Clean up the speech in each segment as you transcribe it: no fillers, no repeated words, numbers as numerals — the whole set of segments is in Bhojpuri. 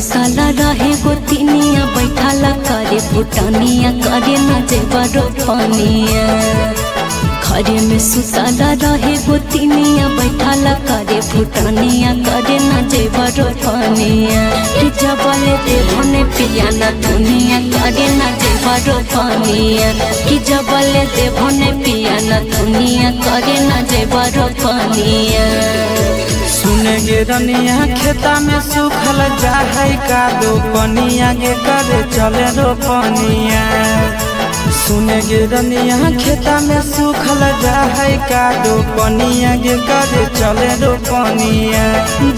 सुतला रहे गोतिनिया बैठाला करे फुटनिया करे न जेबर पनिया। घरे में सुतला रहे गोतिनिया बैठाला करे फुटनिया करे न जेबर पनिया। कि जबले देवने पिया न दुनिया करे न जेबर पनिया। कि जबले देवने पिया न दुनिया करे न जेबर पनिया। सुने गे रनिया खेता में सुखल जाहै कादो पनिया गे करे चले रोपनिया। सुने गे रनिया खेता में सुखल जाहै कादो पनिया गे करे चले रोपनिया।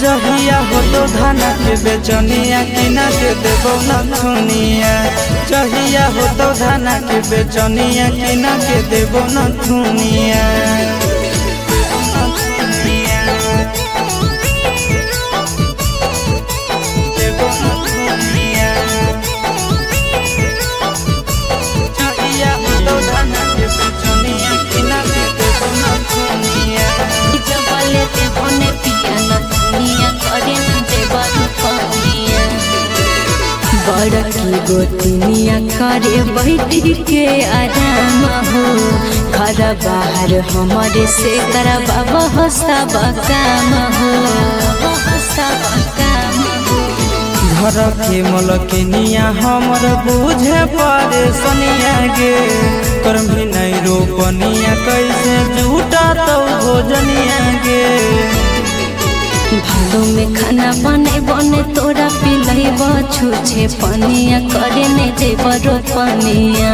जहिया हो तो धाना के बेचनिया किना के देबो न थुनिया। जहिया हो तो धाना के बेचनिया किना के देबो न थुनिया। बड़की गोतिनिया करे बैठी के आराम हो। घर बाहर हमारे से करबा बहसा काम हो। घर के मलकिनिया हमर बुझे परेशनिया गे। कर्मी नहीं रोपनिया कैसे जूटा तो भोजनिया गे। भादो में खाना बने बने तोरा पिलैब छुछे पनिया करे ने जेबर पनिया।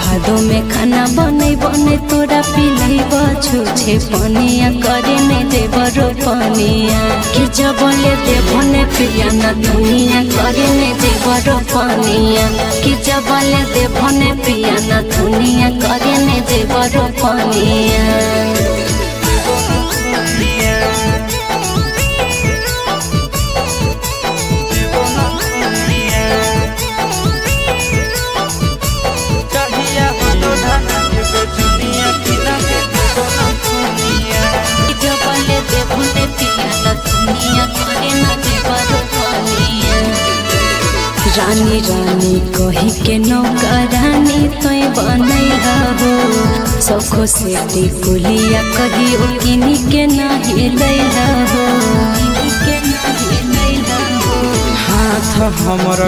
भादो में खाना बने बने तोरा पिलैब छुछे पनिया करे ने जेबर पनिया। कि जबले देवने पिया न दुनिया करे ने जेबर पनिया। कि जबले देवने पिया न दुनिया करे ने जेबर पनिया। रानी रानी कही के नौकरानी तोय बनैला हो। सखो से टिकुलिया कही ओ किनी के नहीं लैला हो। हाथ हमर